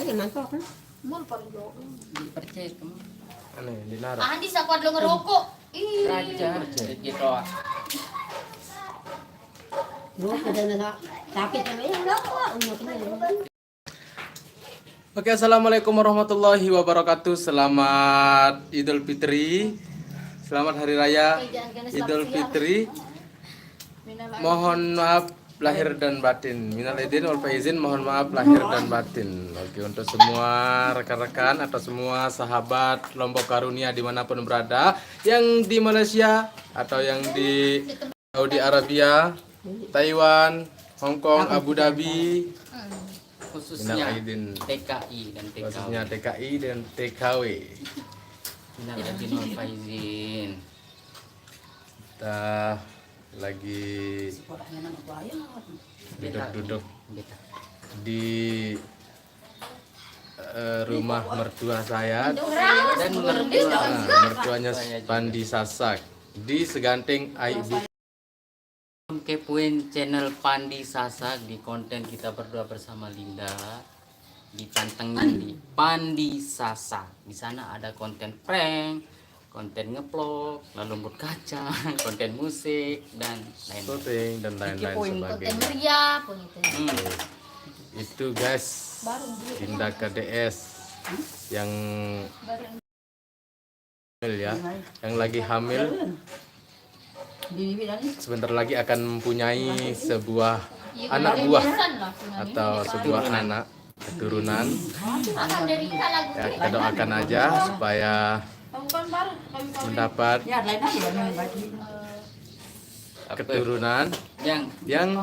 Ay, mantok kan? Mall paling lo. Percaya kamu. Ano yun, dinara. Ah, hindi sa kwadlo ngerokok. Ih. Raja. Gitu. Buat pada nak sakit sama ya enggak kok. Oke, assalamualaikum warahmatullahi wabarakatuh. Selamat Idul Fitri. Selamat Hari Raya Idul Fitri. Mohon maaf lahir dan batin. Minal aidin wal faizin, mohon maaf lahir dan batin. Oke, untuk semua rekan-rekan atau semua sahabat Lombok Karunia dimanapun berada, yang di Malaysia atau yang di Saudi Arabia, Taiwan, Hong Kong, Abu Dhabi, Khususnya minal aidin, TKI dan TKW. khususnya TKI dan TKW. Minal aidin wal faizin. Kita lagi duduk-duduk Beta. di rumah mertua saya Dan mertuanya Pandi Sasak di Seganting Aibu. Kepoin channel Pandi Sasak di konten kita berdua bersama Linda. Dipantengin di Pandi Sasak. Di sana ada konten prank, konten ngeplok, lalu lembut kacang, konten musik dan lain-lain. Shooting dan lain-lain Konten sebagainya. meriah pun itu. Itu guys, Dinda KDS yang hamil ya, yang lagi hamil sebentar lagi akan mempunyai sebuah anak buah atau sebuah anak keturunan. Ya, kita doakan aja supaya mendapat keturunan yang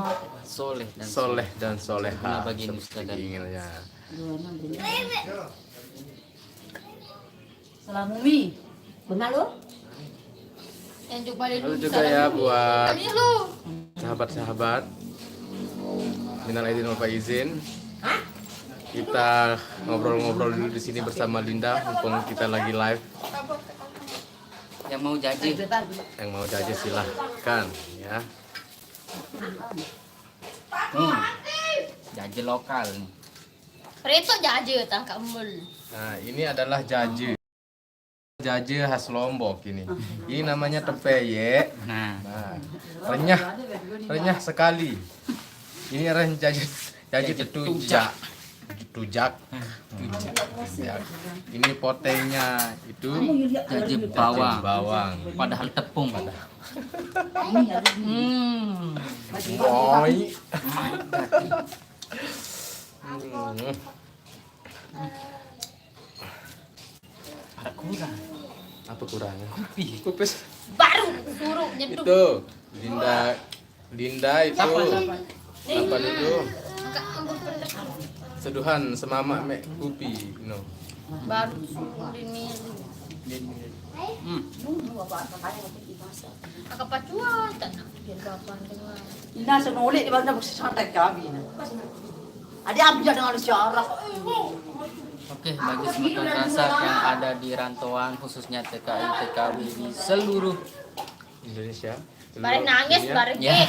Soleh dan soleh dan soleha Guna bagi seperti nusa dan inginnya. Salamumi. Benar lu? Yang juga ada Lalu juga ya buat Ini lu. sahabat-sahabat minal aidin wal faizin, kita ngobrol-ngobrol dulu di sini bersama Linda mumpung kita lagi live. yang mau jaji. Yang mau jajan silahkan ya. Jaji lokal nih. Preto jaje tangkap mul. Nah, ini adalah jaje khas Lombok ini. Ini namanya tepeye. Nah, Renyah sekali. Ini jaje tujak. Tujak. Ini potenya itu jaji jaje bawang. bawang. Padahal tepung. Boy. Ada kurang. Apa kurangnya? Kopi. Kupis. Baru suruh nyeduh. Itu Linda itu apa itu? Seduhan semama mek kupi no. Baru suruh ini. Agak pacuan tanah. Biar bapak dengar. Nasa nulit di bawah santai kami. Ada apa dengan sejarah? Oke, bagi semua sasak yang ada di rantauan khususnya TKI TKW di seluruh Indonesia. Bareng nangis, dunia. bareng ya.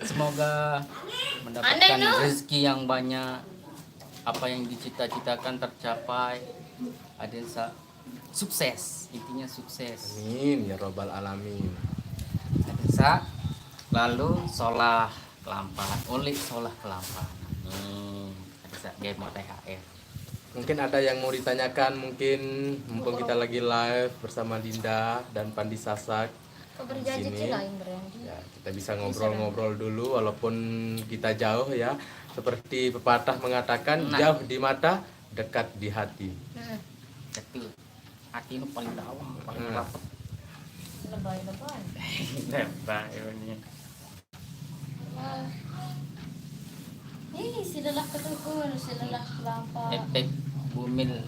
Semoga mendapatkan Aneh, no? rezeki yang banyak, apa yang dicita-citakan tercapai. Ada sukses, intinya sukses. Amin ya robbal alamin. Ada lalu solah kelampahan, ulik solah kelampahan. Ada game THR. Mungkin ada yang mau ditanyakan, mungkin mumpung kita lagi live bersama Linda dan Pandi Sasak. Kau berjanji Sini. lain berjanji. Ya, kita bisa ngobrol-ngobrol dulu walaupun kita jauh ya. Seperti pepatah mengatakan, Nah. jauh di mata, dekat di hati. Itu hati nu paling dalam, paling Hmm. rapat. Lebay-lebay. Lebay ini. Si lelah ketukun, si lelah lampa. Efek bumil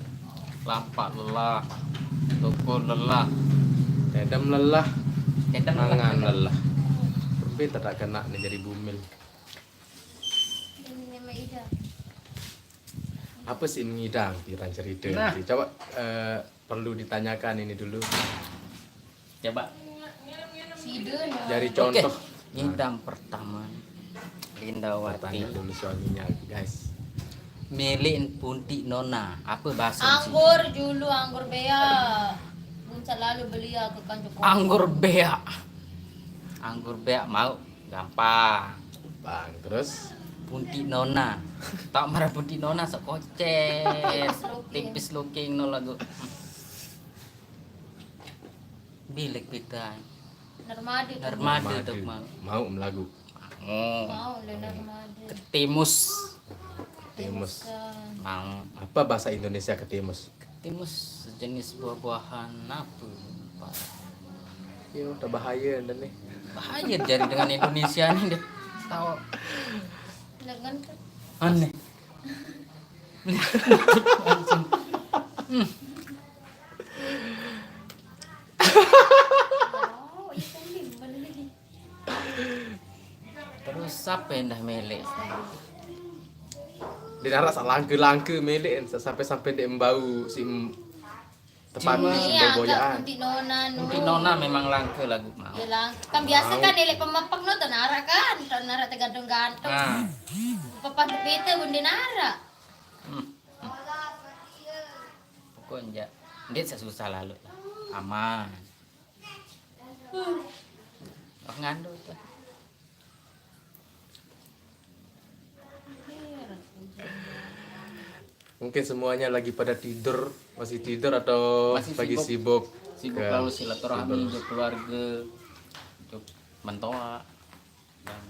lampak lelah, tukul lelah, Edam lelah, kedam mangan lelah. Tapi tidak kena nih jadi bumil. Ini nama Ida. Apa sih ngidang pirang cerita? Nah. Coba perlu ditanyakan ini dulu. Coba. Si Ida. Dari contoh. Ngidam pertama Lindawati. Tanya dulu suaminya guys. Mele punti nona. Apa bahasa di sini? Anggur dulu, anggur bea. Bun selalu beli ke kantor. Anggur bea. Anggur bea mau gampang. Bang, terus Punti nona. Tak marah punti nona sok kocet. Tipis looking no lagu. Bilik kita. Narmadi. Narmada tuh mau. mau melagu. Oh, Mau le narmadi. ketimus. Ketimus. Mau. Apa bahasa Indonesia ketimus? Ketimus sejenis buah-buahan apa? Yo, udah bahaya dan nih. Bahaya jadi dengan Indonesia nih dia tahu Dengan kan. aneh. Oh, ikan limbah lagi. Terus apa yang dah mele? Di naras langke milik sampai dia embau si tepat Cuma- si Iya, boyaan. Kunti nona nu. Punti nona memang langka lagu mau. Ya lang. Kan biasa kan nilai pemapak no to nara kan. To nara tergantung-gantung. Nah, Papa dupete bun di nara. pokoknya dia susah lalu lah. Aman. Oh ngando tuh. Mungkin semuanya lagi pada tidur, masih tidur atau Masih lagi sibuk. sibuk. Sibuk Ke- lalu silaturahmi ke keluarga, ke mentoa dan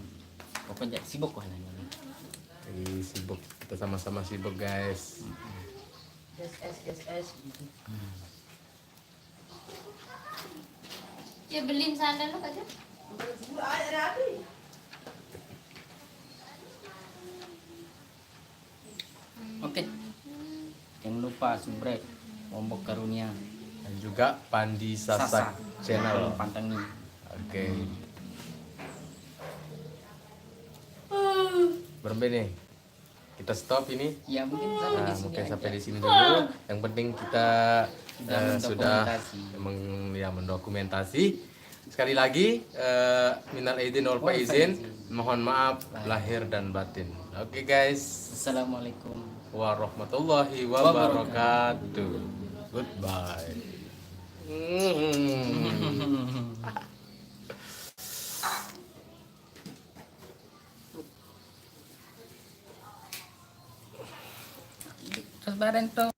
pokoknya sibuk lah nanya. Lagi sibuk, kita sama-sama sibuk guys. SSSS gitu. Ya beliin sandal lo aja. Oke. Jangan lupa subrek Lombok Karunia Dan juga Pandi Sasak channel. pantengin. Oke. Berapa nih? Kita stop ini. Ya mungkin sampai Nah, di sini mungkin aja. sampai di sini dulu. Yang penting kita sudah mendokumentasi. mendokumentasi. Sekali lagi, minal aidin wal faizin, mohon maaf lahir dan batin. Oke guys, Assalamualaikum. warahmatullahi wabarakatuh. Goodbye. Terus bareng tuh.